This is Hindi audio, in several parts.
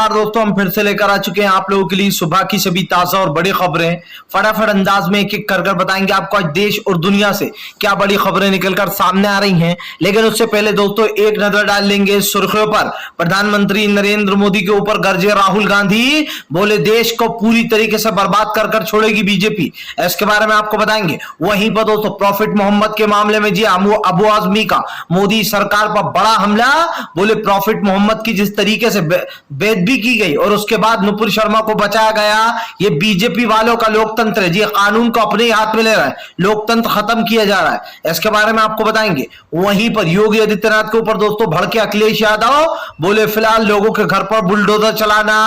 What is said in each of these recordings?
नमस्कार दोस्तों, हम फिर से लेकर आ चुके हैं आप लोगों के लिए सुबह की सभी ताजा और बड़ी खबरें। फटाफट अंदाज में एक एक कर बताएंगे आपको आज देश और दुनिया से क्या बड़ी खबरें निकलकर सामने आ रही हैं। लेकिन उससे पहले दोस्तों एक नजर डाल लेंगे सुर्खियों पर। प्रधानमंत्री नरेंद्र मोदी के ऊपर गरजे राहुल गांधी, बोले देश को पूरी तरीके से बर्बाद कर छोड़ेगी बीजेपी। इसके बारे में आपको बताएंगे। वहीं पर दोस्तों प्रॉफिट मोहम्मद के मामले में जी अबू आजमी का मोदी सरकार पर बड़ा हमला। बोले प्रॉफिट मोहम्मद की जिस तरीके से बेदबी की गई और उसके बाद नुपुर शर्मा को बचाया गया, ये बीजेपी वालों का लोकतंत्र है जी। कानून को अपने हाथ में ले रहा है, लोकतंत्र खत्म किया जा रहा है। इसके बारे में आपको बताएंगे। वहीं पर योगी आदित्यनाथ के ऊपर दोस्तों भड़के अखिलेश यादव, बोले फिलहाल लोगों के घर पर बुलडोजर चलाना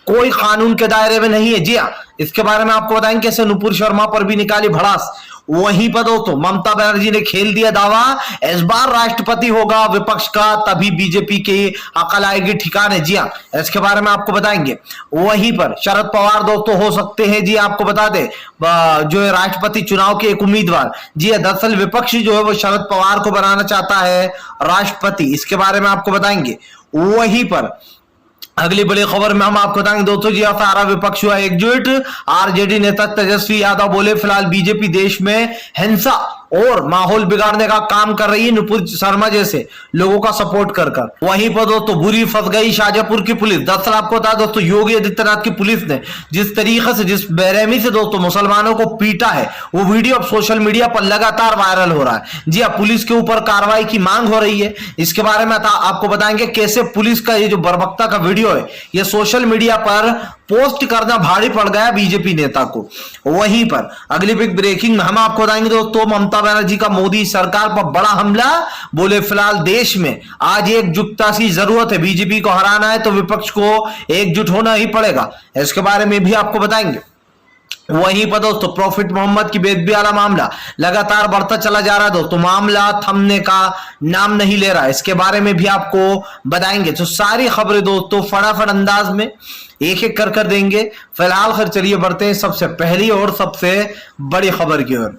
कोई कानून के दायरे में नहीं है जी। इसके बारे में आपको बताएंगे कैसे नुपुर शर्मा पर भी निकाली भड़ास। वहीं पर दोस्तों ममता बनर्जी ने खेल दिया दावा, इस बार राष्ट्रपति होगा विपक्ष का, तभी बीजेपी की अकल आएगी ठिकाने जी। इसके बारे में आपको बताएंगे। वहीं पर शरद पवार दोस्तों हो सकते हैं जी, आपको बता दे जो है राष्ट्रपति चुनाव के एक उम्मीदवार जी। दरअसल विपक्ष जो है वो शरद पवार को बनाना चाहता है राष्ट्रपति। इसके बारे में आपको बताएंगे। वहीं पर अगली बड़ी खबर में हम आपको बताएंगे दोस्तों जी, सारा विपक्ष हुआ एकजुट। आरजेडी नेता तेजस्वी यादव बोले फिलहाल बीजेपी देश में हिंसा और माहौल बिगाड़ने का काम कर रही है, नुपुर शर्मा जैसे लोगों का सपोर्ट कर। वहीं पर दोस्तों बुरी फंस गई शाहजहांपुर की पुलिस। दरअसल आपको बता दोस्तों योगी आदित्यनाथ की पुलिस ने जिस तरीके से जिस बेरहमी से दोस्तों मुसलमानों को पीटा है, वो वीडियो अब सोशल मीडिया पर लगातार वायरल हो रहा है जी। अब पुलिस के ऊपर कार्रवाई की मांग हो रही है। इसके बारे में आपको बताएंगे कैसे पुलिस का ये जो बर्बरता का वीडियो है ये सोशल मीडिया पर पोस्ट करना भारी पड़ गया बीजेपी नेता को। वहीं पर अगली बिग ब्रेकिंग में हम आपको बताएंगे दोस्तों ममता बनर्जी का मोदी सरकार पर बड़ा हमला। बोले फिलहाल देश में आज एकजुटता की जरूरत है, बीजेपी को हराना है तो विपक्ष को एकजुट होना ही पड़ेगा। इसके बारे में भी आपको बताएंगे। वहीं पर दोस्तों प्रॉफिट मोहम्मद की बेदबी वाला मामला लगातार बढ़ता चला जा रहा है दोस्तों, मामला थमने का नाम नहीं ले रहा। इसके बारे में भी आपको बताएंगे। तो सारी खबरें दोस्तों फटाफट अंदाज में एक एक कर देंगे। फिलहाल खैर चलिए बढ़ते हैं सबसे पहली और सबसे बड़ी खबर की ओर।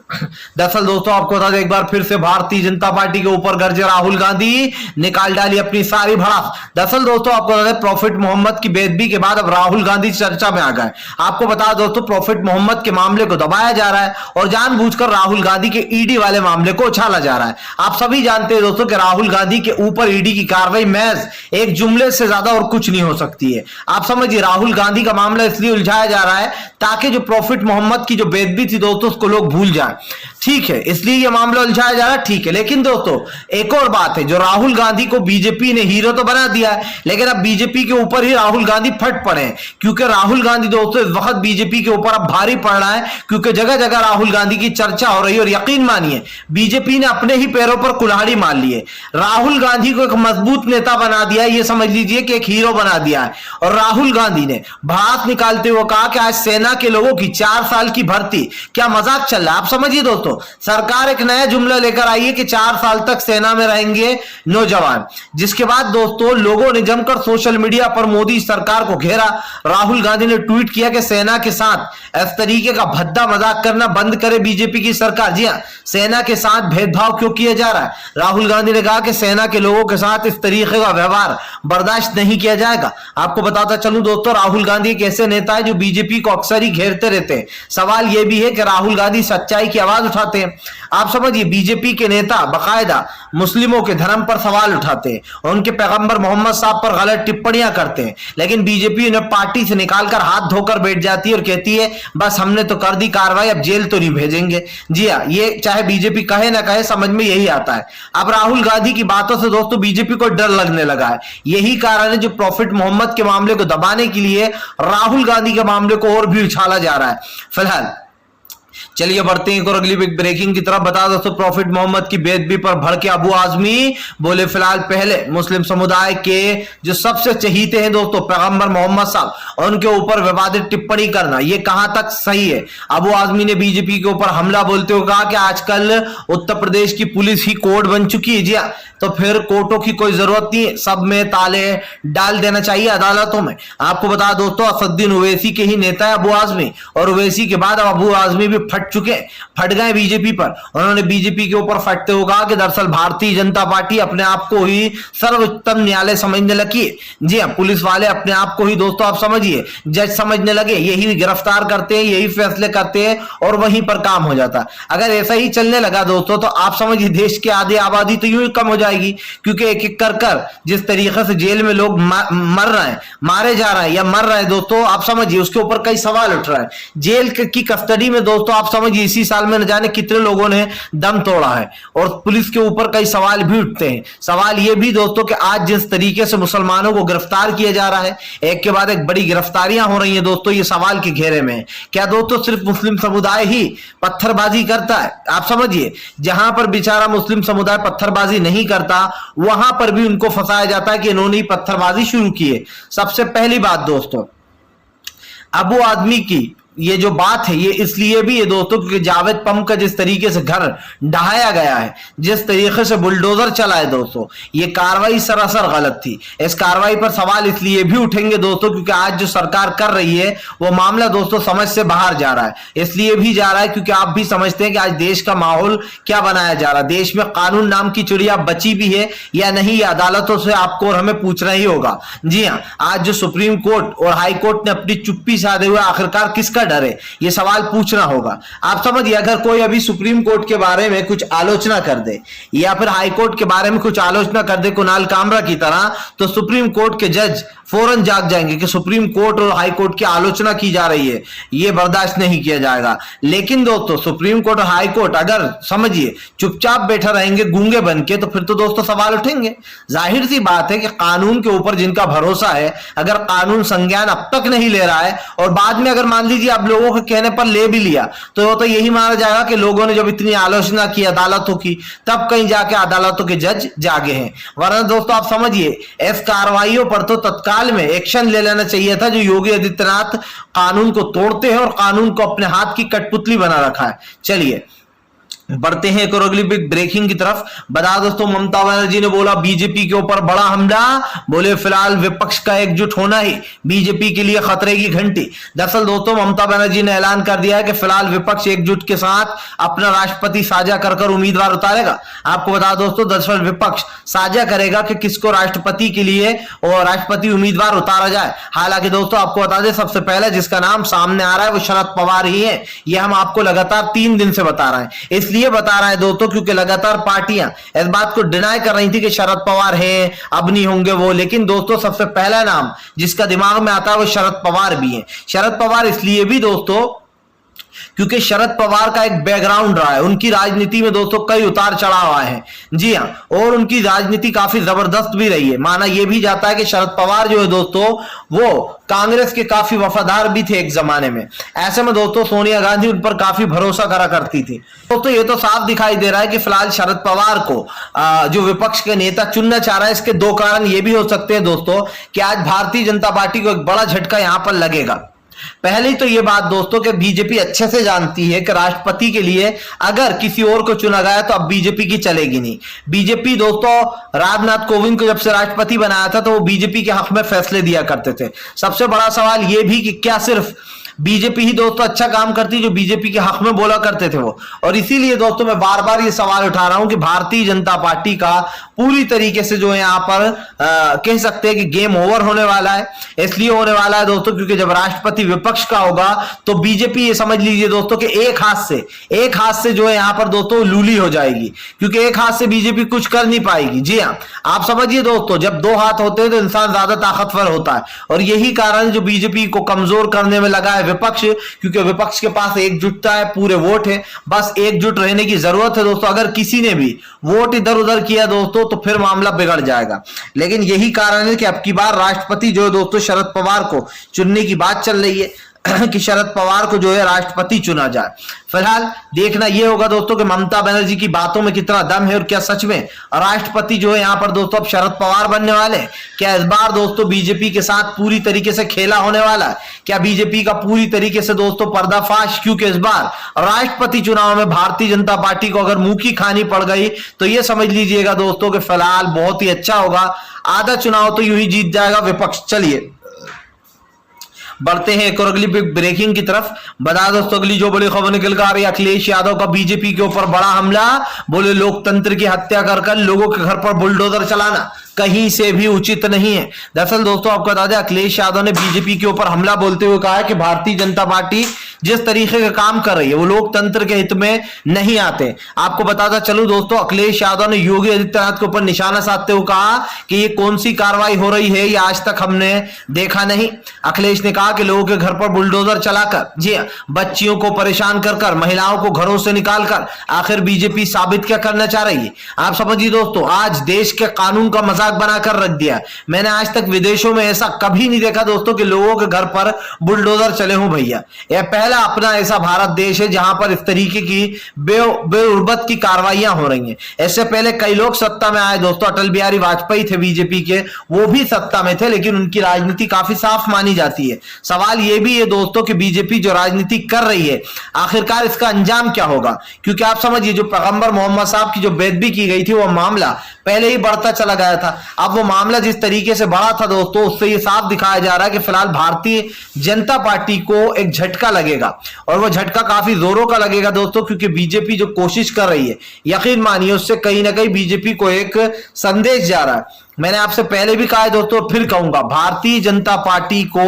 दरअसल दोस्तों आपको बता दें एक बार फिर से भारतीय जनता पार्टी के ऊपर गरजे राहुल गांधी, निकाल डाली अपनी सारी भड़ास। दरअसल दोस्तों आपको बता दें प्रॉफिट मोहम्मद की बेदबी के बाद अब राहुल गांधी चर्चा में आ गए। आपको बता दोस्तों प्रॉफिट मोहम्मद के मामले को दबाया जा रहा है और जानबूझकर राहुल गांधी के ईडी वाले मामले को उछाला जा रहा है। आप सभी जानते हैं दोस्तों कि राहुल गांधी के ऊपर ईडी की कार्रवाई महज एक जुमले से ज्यादा और कुछ नहीं हो सकती है। आप समझिए राहुल गांधी का मामला इसलिए उलझाया जा रहा है ताकि जो प्रॉफिट मोहम्मद की जो बेदबी थी दोस्तों उसको लोग भूल जाएं। ठीक है, इसलिए यह मामला उलझाया जा रहा है, ठीक है। लेकिन दोस्तों एक और बात है, जो राहुल गांधी को बीजेपी ने हीरो तो बना दिया है, लेकिन अब बीजेपी के ऊपर ही राहुल गांधी फट पड़े हैं। क्योंकि राहुल गांधी दोस्तों इस वक्त बीजेपी के ऊपर अब भारी पड़ रहा है, क्योंकि जगह जगह राहुल गांधी की चर्चा हो रही है। और यकीन मानिए बीजेपी ने अपने ही पैरों पर कुल्हाड़ी मार ली है। राहुल गांधी को एक मजबूत नेता बना दिया है, यह समझ लीजिए कि एक हीरो बना दिया है। और राहुल गांधी ने भड़ास निकालते हुए कहा कि आज सेना के लोगों की 4 साल की भर्ती क्या मजाक चल रहा है। आप समझिए दोस्तों सरकार एक नया जुमला लेकर आई है कि 4 साल तक सेना में रहेंगे नौजवान। जिसके बाद दोस्तों लोगों ने जमकर सोशल मीडिया पर मोदी सरकार को घेरा। राहुल गांधी ने ट्वीट किया कि सेना के साथ इस तरीके का भद्दा मजाक करना बंद करे बीजेपी की सरकार। जी हां, सेना के साथ भेदभाव क्यों किया जा रहा है। राहुल गांधी ने कहा कि सेना के लोगों के साथ इस तरीके का व्यवहार बर्दाश्त नहीं किया जाएगा। आपको बताता चलूं दोस्तों राहुल गांधी एक ऐसे नेता है जो बीजेपी को अक्सर ही घेरते रहते हैं। सवाल यह भी है कि राहुल गांधी सच्चाई की आवाज उठाते हैं। आप समझिए बीजेपी के नेता बाकायदा मुस्लिमों के धर्म पर सवाल उठाते हैं और उनके पैगंबर मोहम्मद साहब पर गलत टिप्पणियां करते हैं, लेकिन बीजेपी उन्हें पार्टी से निकालकर हाथ धोकर बैठ जाती है और कहती है बस हमने तो कर दी कार्रवाई, अब जेल तो नहीं भेजेंगे। जी हाँ, ये चाहे बीजेपी कहे ना कहे समझ में यही आता है। अब राहुल गांधी की बातों से दोस्तों बीजेपी को डर लगने लगा है। यही कारण है जो प्रॉफिट मोहम्मद के मामले को दबाने के लिए राहुल गांधी के मामले को और भी उछाला जा रहा है। फिलहाल चलिए बढ़ते हैं एक और अगली बिग ब्रेकिंग की तरफ। बता दोस्तों प्रॉफिट मोहम्मद की बेदबी पर भड़के अबू आजमी, बोले फिलहाल पहले मुस्लिम समुदाय के जो सबसे चहीते हैं दोस्तों पैगंबर मोहम्मद साहब, उनके ऊपर विवादित टिप्पणी करना ये कहां तक सही है। अबू आजमी ने बीजेपी के ऊपर हमला बोलते हुए कहा कि आजकल उत्तर प्रदेश की पुलिस ही कोड बन चुकी है। जी हाँ, तो फिर कोर्टों की कोई जरूरत नहीं है, सब में ताले डाल देना चाहिए अदालतों में। आपको बता दोस्तों असदुद्दीन ओवैसी के ही नेता है अबू आजमी, और ओवैसी के बाद अब अबू आजमी भी फट गए बीजेपी पर। उन्होंने बीजेपी के ऊपर फटते हुए कहा कि दरअसल भारतीय जनता पार्टी अपने आप को ही सर्वोच्चतम न्यायालय समझने लगी है। जी हाँ, पुलिस वाले अपने आप को ही दोस्तों आप समझिए जज समझने लगे, यही गिरफ्तार करते हैं, यही फैसले करते हैं और वहीं पर काम हो जाता है। अगर ऐसा ही चलने लगा दोस्तों तो आप समझिए देश की आधी आबादी तो यूं ही कम हो जाएगी, क्योंकि एक एक कर जिस तरीके से जेल में लोग मर रहे हैं, मारे जा रहे हैं या मर रहे हैं दोस्तों, आप समझिए उसके ऊपर कई सवाल उठ रहा है। जेल की कस्टडी में दोस्तों आप समझिए इसी साल में न जाने कितने लोगों ने दम तोड़ा है और पुलिस के ऊपर कई सवाल भी उठते हैं। सवाल यह भी दोस्तों कि आज जिस तरीके से मुसलमानों को गिरफ्तार किया जा रहा है, एक के बाद एक बड़ी गिरफ्तारियां हो रही हैं दोस्तों, ये सवाल के घेरे में है। क्या दोस्तों सिर्फ मुस्लिम समुदाय ही पत्थरबाजी करता है? आप समझिए जहां पर बेचारा मुस्लिम समुदाय पत्थरबाजी नहीं करता वहां पर भी उनको फंसाया जाता है कि इन्होंने पत्थरबाजी शुरू की है। सबसे पहली बात दोस्तों, अबू आदमी की ये जो बात है ये इसलिए भी है दोस्तों क्योंकि जावेद पंप का जिस तरीके से घर ढहाया गया है, जिस तरीके से बुलडोजर चला है दोस्तों, ये कार्रवाई सरासर गलत थी। इस कार्रवाई पर सवाल इसलिए भी उठेंगे दोस्तों क्योंकि आज जो सरकार कर रही है वो मामला दोस्तों समझ से बाहर जा रहा है। इसलिए भी जा रहा है क्योंकि आप भी समझते हैं कि आज देश का माहौल क्या बनाया जा रहा है। देश में कानून नाम की चिड़िया बची भी है या नहीं, अदालतों से आपको और हमें पूछना ही होगा। जी हाँ, आज जो सुप्रीम कोर्ट और हाई कोर्ट ने अपनी चुप्पी साधे हुए आखिरकार किसका डर है, ये सवाल पूछना होगा। आप समझिए अगर कोई अभी सुप्रीम कोर्ट के बारे में कुछ आलोचना कर दे या फिर हाई कोर्ट के बारे में कुछ आलोचना कर दे कुणाल कामरा की तरह, तो सुप्रीम कोर्ट के जज फौरन जाग जाएंगे कि सुप्रीम कोर्ट और हाई कोर्ट की आलोचना की जा रही है, ये बर्दाश्त नहीं किया जाएगा। लेकिन दोस्तों सुप्रीम कोर्ट और हाई कोर्ट अगर समझिए चुपचाप बैठा रहेंगे गूंगे बन के, तो फिर तो दोस्तों सवाल उठेंगे। जाहिर सी बात है कि कानून के ऊपर जिनका भरोसा है, अगर कानून संज्ञान अब तक नहीं ले रहा है और बाद में अगर मान लीजिए आप लोगों के कहने पर ले भी लिया, तो यही माना जाएगा कि लोगों ने जब इतनी आलोचना की अदालतों की तब कहीं जाके अदालतों के जज जागे हैं। वरना दोस्तों आप समझिए इस कार्रवाइयों पर तो तत्काल में एक्शन ले लेना चाहिए था। जो योगी आदित्यनाथ कानून को तोड़ते हैं और कानून को अपने हाथ की कठपुतली बना रखा है। चलिए बढ़ते हैं एक और अगली बिग ब्रेकिंग की तरफ। बता दोस्तों ममता बनर्जी ने बोला बीजेपी के ऊपर बड़ा हमला, बोले फिलहाल विपक्ष का एकजुट होना ही बीजेपी के लिए खतरे की घंटी। दरअसल दोस्तों ममता बनर्जी ने ऐलान कर दिया है कि फिलहाल विपक्ष एकजुट के साथ अपना राष्ट्रपति साझा कर उम्मीदवार उतारेगा। आपको बता दोस्तों दरअसल विपक्ष साझा करेगा कि किसको राष्ट्रपति के लिए और राष्ट्रपति उम्मीदवार उतारा जाए। हालांकि दोस्तों आपको बता दें सबसे पहले जिसका नाम सामने आ रहा है वो शरद पवार ही है। यह हम आपको लगातार 3 दिन से बता रहे हैं। इसलिए बता रहा है दोस्तों क्योंकि लगातार पार्टियां इस बात को डिनाई कर रही थी कि शरद पवार हैं, अब नहीं होंगे वो। लेकिन दोस्तों सबसे पहला नाम जिसका दिमाग में आता है वो शरद पवार भी है। शरद पवार इसलिए भी दोस्तों क्योंकि शरद पवार का एक बैकग्राउंड रहा है, उनकी राजनीति में दोस्तों कई उतार चढ़ाव आए हैं। जी हां, और उनकी राजनीति काफी जबरदस्त भी रही है। माना यह भी जाता है कि शरद पवार जो है दोस्तों वो कांग्रेस के काफी वफादार भी थे एक जमाने में। ऐसे में दोस्तों सोनिया गांधी उन पर काफी भरोसा करा करती थी। दोस्तों ये तो साफ दिखाई दे रहा है कि फिलहाल शरद पवार को जो विपक्ष के नेता चुनना चाह रहा है। इसके 2 कारण ये भी हो सकते हैं दोस्तों कि आज भारतीय जनता पार्टी को एक बड़ा झटका यहां पर लगेगा। पहली तो यह बात दोस्तों कि बीजेपी अच्छे से जानती है कि राष्ट्रपति के लिए अगर किसी और को चुना गया तो अब बीजेपी की चलेगी नहीं। बीजेपी दोस्तों रामनाथ कोविंद को जब से राष्ट्रपति बनाया था तो वो बीजेपी के हक में फैसले दिया करते थे। सबसे बड़ा सवाल यह भी कि क्या सिर्फ बीजेपी ही दोस्तों अच्छा काम करती जो बीजेपी के हक में बोला करते थे वो। और इसीलिए दोस्तों मैं बार बार ये सवाल उठा रहा हूं कि भारतीय जनता पार्टी का पूरी तरीके से जो है यहां पर कह सकते हैं कि गेम ओवर होने वाला है। इसलिए होने वाला है दोस्तों क्योंकि जब राष्ट्रपति विपक्ष का होगा तो बीजेपी ये समझ लीजिए दोस्तों कि एक हाथ से जो है यहां पर दोस्तों लूली हो जाएगी, क्योंकि एक हाथ से बीजेपी कुछ कर नहीं पाएगी। जी हाँ, आप समझिए दोस्तों जब 2 हाथ होते हैं तो इंसान ज्यादा ताकतवर होता है और यही कारण जो बीजेपी को कमजोर करने में लगा है विपक्ष, क्योंकि विपक्ष के पास एकजुटता है, पूरे वोट है, बस एकजुट रहने की जरूरत है दोस्तों। अगर किसी ने भी वोट इधर उधर किया दोस्तों तो फिर मामला बिगड़ जाएगा। लेकिन यही कारण है कि अब की बार राष्ट्रपति जो है दोस्तों शरद पवार को चुनने की बात चल रही है कि शरद पवार को जो है राष्ट्रपति चुना जाए। फिलहाल देखना यह होगा दोस्तों कि ममता बनर्जी की बातों में कितना दम है और क्या सच में राष्ट्रपति जो है यहां पर दोस्तों अब शरद पवार बनने वाले। क्या इस बार दोस्तों बीजेपी के साथ पूरी तरीके से खेला होने वाला है? क्या बीजेपी का पूरी तरीके से दोस्तों पर्दाफाश? क्योंकि इस बार राष्ट्रपति चुनाव में भारतीय जनता पार्टी को अगर मुंह की खानी पड़ गई तो यह समझ लीजिएगा दोस्तों कि फिलहाल बहुत ही अच्छा होगा, आधा चुनाव तो यूं ही जीत जाएगा विपक्ष। चलिए बढ़ते हैं एक और अगली बिग ब्रेकिंग की तरफ। बता दोस्तों अगली जो बड़ी खबर निकल कर आ रही है, अखिलेश यादव का बीजेपी के ऊपर बड़ा हमला। बोले लोकतंत्र की हत्या कर लोगों के घर पर बुलडोजर चलाना कहीं से भी उचित नहीं है। दरअसल दोस्तों आपको बता दें, अखिलेश यादव ने बीजेपी के ऊपर हमला बोलते हुए कहा है कि भारतीय जनता पार्टी जिस तरीके का काम कर रही है वो लोकतंत्र के हित में नहीं आते। आपको बताता चलूं दोस्तों, अखिलेश यादव ने योगी आदित्यनाथ के ऊपर निशाना साधते हुए कहा कि ये कौन सी कार्रवाई हो रही है, ये आज तक हमने देखा नहीं। अखिलेश ने कहा कि लोगों के घर पर बुलडोजर चलाकर, जी हां, बच्चियों को परेशान कर महिलाओं को घरों से निकालकर आखिर बीजेपी साबित क्या करना चाह रही है। आप समझिए दोस्तों, आज देश के कानून का मजाक बनाकर रख दिया। मैंने आज तक विदेशों में ऐसा कभी नहीं देखा दोस्तों कि लोगों के घर पर बुलडोजर चले हों भैया। यह पहला अपना ऐसा भारत देश है जहां पर इस तरीके की बेउर्बत की कार्रवाइयां हो रही हैं। इससे पहले कई लोग सत्ता में आए दोस्तों, अटल बिहारी वाजपेयी थे बीजेपी के, वो भी सत्ता में थे, लेकिन उनकी राजनीति काफी साफ मानी जाती है। सवाल यह भी है दोस्तों कि बीजेपी जो राजनीति कर रही है आखिरकार इसका अंजाम क्या होगा, क्योंकि आप समझिए जो पैगंबर मोहम्मद साहब की जो बेदबी की गई थी वो मामला पहले ही बढ़ता चला गया था। अब वो मामला जिस तरीके से बढ़ा था दोस्तों, उससे ये साफ दिखाया जा रहा है कि फिलहाल भारतीय जनता पार्टी को एक झटका लगेगा, और वो झटका काफी जोरों का लगेगा दोस्तों, क्योंकि बीजेपी जो कोशिश कर रही है, यकीन मानिए उससे कहीं ना कहीं बीजेपी को एक संदेश जा रहा है। मैंने आपसे पहले भी कहा है दोस्तों, फिर कहूंगा, भारतीय जनता पार्टी को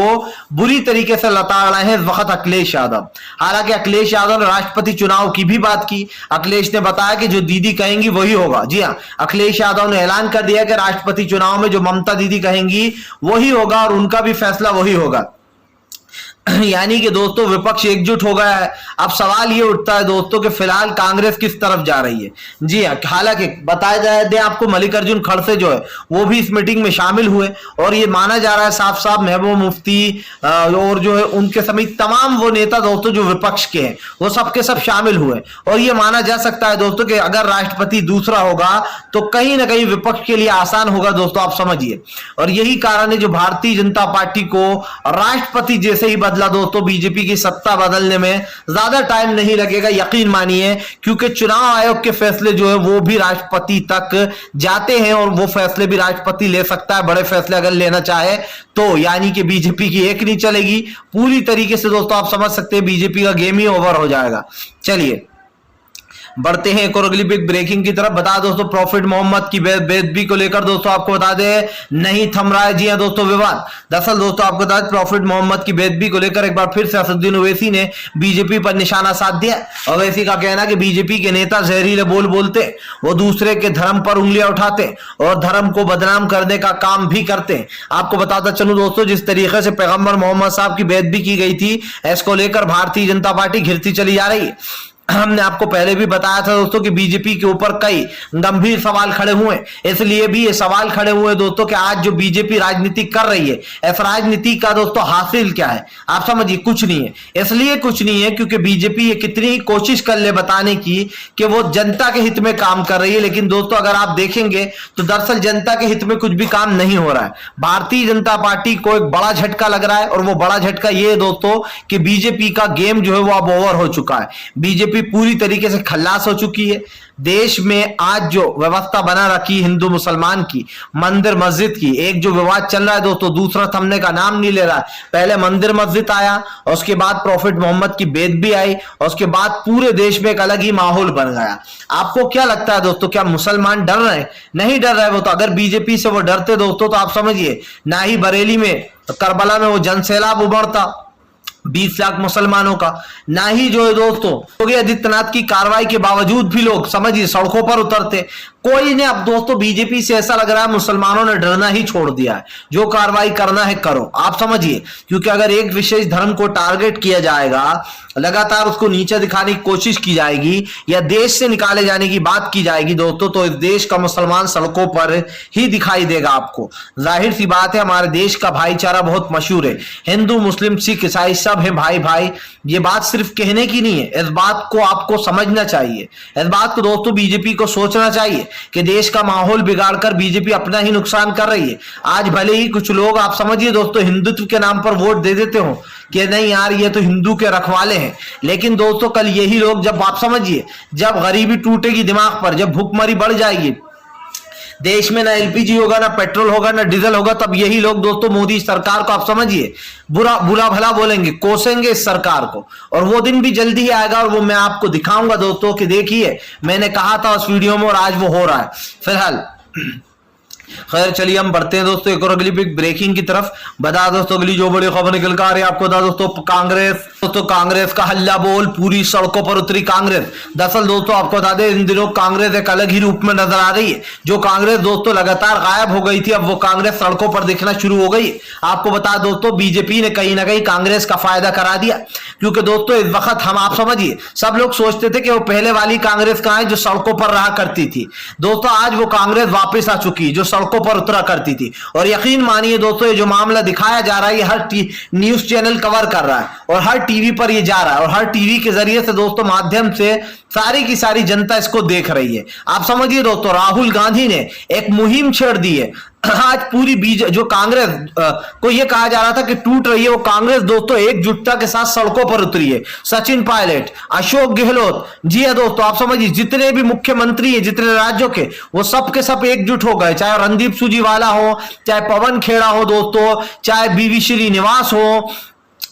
बुरी तरीके से लताड़ रहे हैं इस वक्त अखिलेश यादव। हालांकि अखिलेश यादव ने राष्ट्रपति चुनाव की भी बात की। अखिलेश ने बताया कि जो दीदी कहेंगी वही होगा। जी हां, अखिलेश यादव ने ऐलान कर दिया कि राष्ट्रपति चुनाव में जो ममता दीदी कहेंगी वही होगा और उनका भी फैसला वही होगा। यानी कि दोस्तों विपक्ष एकजुट हो गया है। अब सवाल ये उठता है दोस्तों कि फिलहाल कांग्रेस किस तरफ जा रही है। जी हाँ, हालांकि बताया जाए आपको, मल्लिकार्जुन खड़से जो है वो भी इस मीटिंग में शामिल हुए, और ये माना जा रहा है साफ साफ महबूब मुफ्ती और जो है उनके समेत तमाम वो नेता दोस्तों जो विपक्ष के हैं वो सबके सब शामिल हुए। और ये माना जा सकता है दोस्तों कि अगर राष्ट्रपति दूसरा होगा तो कहीं ना कहीं विपक्ष के लिए आसान होगा दोस्तों, आप समझिए। और यही कारण है जो भारतीय जनता पार्टी को राष्ट्रपति जैसे ही बदला दोस्तों, बीजेपी की सत्ता बदलने में ज्यादा टाइम नहीं लगेगा, यकीन मानिए, क्योंकि चुनाव आयोग के फैसले जो है वो भी राष्ट्रपति तक जाते हैं, और वो फैसले भी राष्ट्रपति ले सकता है, बड़े फैसले अगर लेना चाहे तो। यानी कि बीजेपी की एक नहीं चलेगी पूरी तरीके से दोस्तों, आप समझ सकते हैं बीजेपी का गेम ही ओवर हो जाएगा। चलिए बढ़ते हैं एक और अगली बिग ब्रेकिंग की तरफ। बता दोस्तों, प्रॉफिट मोहम्मद की बेदबी को लेकर दोस्तों आपको बता दें नहीं थम रहा है, जी हां दोस्तों, विवाद। दरअसल दोस्तों आपको बता दें, प्रॉफिट मोहम्मद की बेदबी को लेकर एक बार फिर से असदुद्दीन ओवैसी ने बीजेपी पर निशाना साध दिया। ओवैसी का कहना कि बीजेपी के नेता जहरीले बोल बोलते, वो दूसरे के धर्म पर उंगलियां उठाते और धर्म को बदनाम करने का काम भी करते। आपको बताता चलूं दोस्तों, जिस तरीके से पैगंबर मोहम्मद साहब की बेदबी की गई थी, इसको लेकर भारतीय जनता पार्टी घिरती चली जा रही है। हमने आपको पहले भी बताया था दोस्तों कि बीजेपी के ऊपर कई गंभीर सवाल खड़े हुए, इसलिए भी ये सवाल खड़े हुए दोस्तों कि आज जो बीजेपी राजनीति कर रही है, इस राजनीति का दोस्तों हासिल क्या है। आप समझिए, कुछ नहीं है। इसलिए कुछ नहीं है क्योंकि बीजेपी ये कितनी ही कोशिश कर ले बताने की कि वो जनता के हित में काम कर रही है, लेकिन दोस्तों अगर आप देखेंगे तो दरअसल जनता के हित में कुछ भी काम नहीं हो रहा है। भारतीय जनता पार्टी को एक बड़ा झटका लग रहा है, और वो बड़ा झटका ये है दोस्तों कि बीजेपी का गेम जो है वो अब ओवर हो चुका है। बीजेपी पूरी तरीके से खल्लास हो चुकी है। देश में आज जो व्यवस्था बना रखी हिंदू मुसलमान की, मंदिर मस्जिद की, एक जो विवाद चल रहा है दोस्तों, दूसरा थमने का नाम नहीं ले रहा है। पहले मंदिर मस्जिद आया, और उसके बाद प्रॉफिट मोहम्मद की बेदबी आई, और उसके बाद पूरे देश में एक अलग ही माहौल बन गया। आपको क्या लगता है दोस्तों, क्या मुसलमान डर रहे हैं? नहीं डर रहे वो तो। अगर बीजेपी से वो डरते दोस्तों तो आप समझिए ना ही बरेली में, करबला में वो जनसैलाब उमड़ता 20 लाख मुसलमानों का, ना ही जो है दोस्तों योगी आदित्यनाथ की कार्रवाई के बावजूद भी लोग समझिए सड़कों पर उतरते। कोई ने, अब दोस्तों बीजेपी से ऐसा लग रहा है मुसलमानों ने डरना ही छोड़ दिया है, जो कार्रवाई करना है करो, आप समझिए। क्योंकि अगर एक विशेष धर्म को टारगेट किया जाएगा, लगातार उसको नीचे दिखाने की कोशिश की जाएगी, या देश से निकाले जाने की बात की जाएगी दोस्तों, तो इस देश का मुसलमान सड़कों पर ही दिखाई देगा आपको। जाहिर सी बात है, हमारे देश का भाईचारा बहुत मशहूर है, हिंदू मुस्लिम सिख ईसाई सब है भाई भाई। ये बात सिर्फ कहने की नहीं है, इस बात को आपको समझना चाहिए, इस बात को दोस्तों बीजेपी को सोचना चाहिए कि देश का माहौल बिगाड़कर बीजेपी अपना ही नुकसान कर रही है। आज भले ही कुछ लोग आप समझिए दोस्तों हिंदुत्व के नाम पर वोट दे देते हो कि नहीं यार ये तो हिंदू के रखवाले हैं, लेकिन दोस्तों कल यही लोग जब आप समझिए जब गरीबी टूटेगी दिमाग पर, जब भूखमरी बढ़ जाएगी, देश में ना एलपीजी होगा, ना पेट्रोल होगा, ना डीजल होगा, तब यही लोग दोस्तों मोदी सरकार को आप समझिए बुरा भला बोलेंगे, कोसेंगे इस सरकार को। और वो दिन भी जल्दी ही आएगा और वो मैं आपको दिखाऊंगा दोस्तों कि देखिए मैंने कहा था उस वीडियो में और आज वो हो रहा है। फिलहाल खैर चलिए हम बढ़ते हैं दोस्तों एक और अगली बिग ब्रेकिंग की तरफ। बता दोस्तों अगली जो बड़ी खबर निकल कर आ रही है आपको बता दोस्तों कांग्रेस का हल्ला बोल, पूरी सड़कों पर उतरी कांग्रेस। दरअसल दोस्तों आपको बता दें इन दिनों कांग्रेस एक अलग ही रूप में नजर आ रही है। जो कांग्रेस दोस्तों लगातार गायब हो गई थी, अब वो कांग्रेस सड़कों पर दिखना शुरू हो गई। आपको बता दोस्तों बीजेपी ने कहीं ना कहीं कांग्रेस का फायदा करा दिया, क्योंकि दोस्तों इस वक्त हम आप समझिए सब लोग सोचते थे कि वो पहले वाली कांग्रेस कहां है जो सड़कों पर रहा करती थी। दोस्तों आज वो कांग्रेस वापस आ चुकी जो सड़कों पर उतरा करती थी। और यकीन मानिए दोस्तों ये जो मामला दिखाया जा रहा है ये हर न्यूज चैनल कवर कर रहा है और हर टीवी पर ये जा रहा है और हर टीवी के जरिए से दोस्तों माध्यम से सारी की सारी जनता इसको देख रही है। आप समझिए दोस्तों राहुल गांधी ने एक मुहिम छेड़ दी है। आज पूरी जो कांग्रेस को यह कहा जा रहा था कि टूट रही है, वो कांग्रेस दोस्तों एकजुटता के साथ सड़कों पर उतरी है। सचिन पायलट, अशोक गहलोत, जी है दोस्तों आप समझिए जितने भी मुख्यमंत्री है जितने राज्यों के वो सब के सब एकजुट हो गए, चाहे रणदीप सुरजेवाला हो, चाहे पवन खेड़ा हो दोस्तों, चाहे बीवी श्रीनिवास हो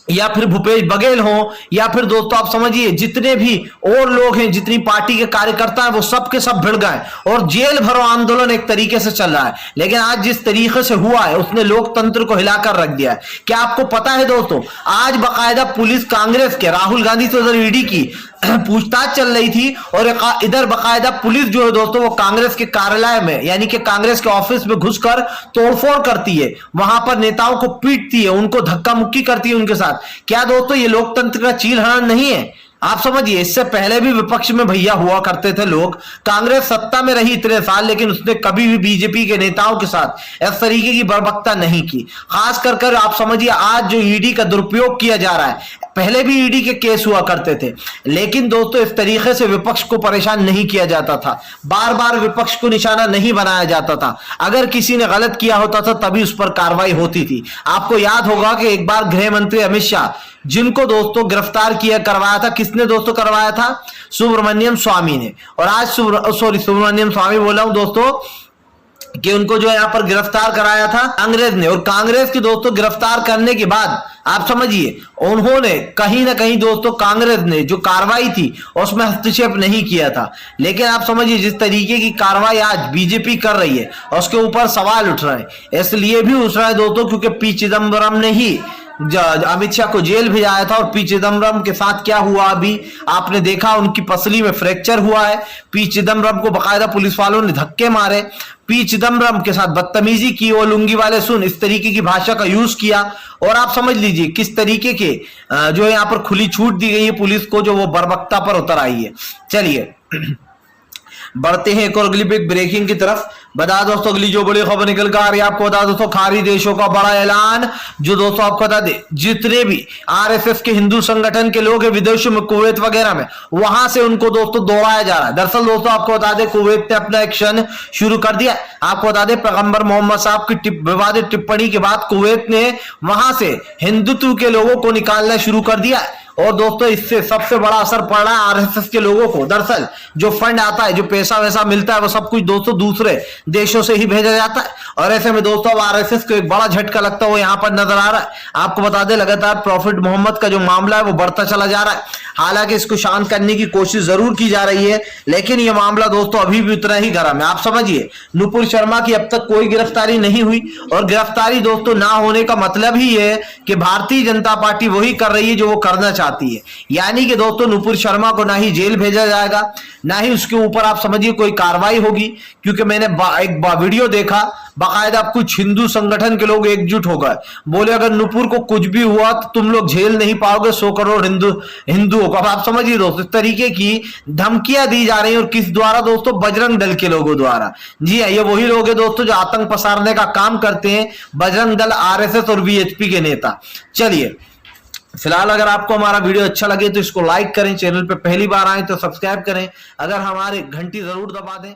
या फिर भूपेश बघेल हो, या फिर दोस्तों आप समझिए जितने भी और लोग हैं, जितनी पार्टी के कार्यकर्ता हैं वो सब के सब भिड़ गए और जेल भरो आंदोलन एक तरीके से चल रहा है। लेकिन आज जिस तरीके से हुआ है उसने लोकतंत्र को हिलाकर रख दिया है। क्या आपको पता है दोस्तों आज बाकायदा पुलिस कांग्रेस के राहुल गांधी से उधर ईडी की पूछताछ चल रही थी और इधर बाकायदा पुलिस जो है दोस्तों वो कांग्रेस के कार्यालय में यानी कि कांग्रेस के ऑफिस में घुसकर तोड़फोड़ करती है, वहां पर नेताओं को पीटती है, उनको धक्का मुक्की करती है उनके साथ। क्या दोस्तों ये लोकतंत्र का चीरहरण नहीं है? आप समझिए इससे पहले भी विपक्ष में भैया हुआ करते थे लोग, कांग्रेस सत्ता में रही इतने साल लेकिन उसने कभी भी बीजेपी के नेताओं के साथ इस तरीके की बर्बरता नहीं की। खास कर आप समझिए आज जो ईडी का दुरुपयोग किया जा रहा है, पहले भी ईडी के केस हुआ करते थे लेकिन दोस्तों इस तरीके से विपक्ष को परेशान नहीं किया जाता था, बार बार विपक्ष को निशाना नहीं बनाया जाता था। अगर किसी ने गलत किया होता था तभी उस पर कार्रवाई होती थी। आपको याद होगा कि एक बार गृह मंत्री अमित शाह जिनको दोस्तों गिरफ्तार किया करवाया था, किसने दोस्तों करवाया था? सुब्रमण्यम स्वामी ने। और आज सुब्रमण्यम स्वामी बोला हूं दोस्तों कि उनको जो यहां पर गिरफ्तार कराया था कांग्रेस ने। और कांग्रेस की दोस्तों गिरफ्तार करने के बाद आप समझिए उन्होंने कहीं ना कहीं दोस्तों कांग्रेस ने जो कार्रवाई थी उसमें हस्तक्षेप नहीं किया था। लेकिन आप समझिए जिस तरीके की कार्रवाई आज बीजेपी कर रही है उसके ऊपर सवाल उठ रहे हैं। इसलिए भी उठ रहा है दोस्तों क्योंकि पी चिदम्बरम ने ही अमित शाह को जेल भेजाया था। और पी चिदम्बरम के साथ क्या हुआ अभी आपने देखा, उनकी पसली में फ्रैक्चर हुआ है। पी चिदम्बरम को बकायदा पुलिस वालों ने धक्के मारे, पी चिदम्बरम के साथ बदतमीजी की, वो लुंगी वाले सुन इस तरीके की भाषा का यूज किया। और आप समझ लीजिए किस तरीके के जो यहाँ पर खुली छूट दी गई है पुलिस को, जो वो बर्बरता पर उतर आई है। चलिए बढ़ते हैं एक और अगली बिग ब्रेकिंग की तरफ। बता दोस्तों अगली जो बड़ी खबर निकल कर आ रही है आपको बता दोस्तों खाड़ी देशों का बड़ा ऐलान। जो दोस्तों आपको बता दे जितने भी आरएसएस के हिंदू संगठन के लोग हैं विदेशों में, कुवैत वगैरह में, वहां से उनको दोस्तों दौड़ाया जा रहा है। दरअसल दोस्तों आपको बता दें कुवैत ने अपना एक्शन शुरू कर दिया। आपको बता दें पैगंबर मोहम्मद साहब की विवादित टिप्पणी के बाद कुवैत ने वहां से हिंदुत्व के लोगों को निकालना शुरू कर दिया। और दोस्तों इससे सबसे बड़ा असर पड़ रहा है आरएसएस के लोगों को। दरअसल जो फंड आता है, जो पैसा वैसा मिलता है, वो सब कुछ दोस्तों दूसरे देशों से ही भेजा जाता है। और ऐसे में दोस्तों अब आरएसएस को एक बड़ा झटका लगता है वो यहां पर नजर आ रहा है। आपको बता दें लगातार प्रॉफिट मोहम्मद का जो मामला है वो बढ़ता चला जा रहा है। हालांकि इसको शांत करने की कोशिश जरूर की जा रही है लेकिन यह मामला दोस्तों अभी भी उतना ही गर्म है। आप समझिए नुपुर शर्मा की अब तक कोई गिरफ्तारी नहीं हुई और गिरफ्तारी दोस्तों ना होने का मतलब ही है कि भारतीय जनता पार्टी वही कर रही है जो वो करना चाहती है। यानी कि दोस्तों नुपुर शर्मा को ना ही जेल भेजा जाएगा, ना ही उसके ऊपर आप समझिए कोई कार्रवाई होगी। क्योंकि मैंने एक वीडियो देखा, बाकायदा कुछ हिंदू संगठन के लोग एकजुट हो गए, बोले अगर नुपुर को कुछ भी हुआ तो तुम लोग झेल नहीं पाओगे 100 करोड़ हिंदुओं को। अब आप समझिए दोस्तों इस तरीके की धमकियां दी जा रही हैं। और किस द्वारा दोस्तों? बजरंग दल के लोगों द्वारा। जी है, ये वही लोग हैं दोस्तों जो आतंक पसारने का काम करते हैं, बजरंग दल, आरएसएस और वीएचपी के नेता। चलिए फिलहाल अगर आपको हमारा वीडियो अच्छा लगे तो इसको लाइक करें, चैनल पे पहली बार आए तो सब्सक्राइब करें, अगर हमारे घंटी जरूर दबा दें।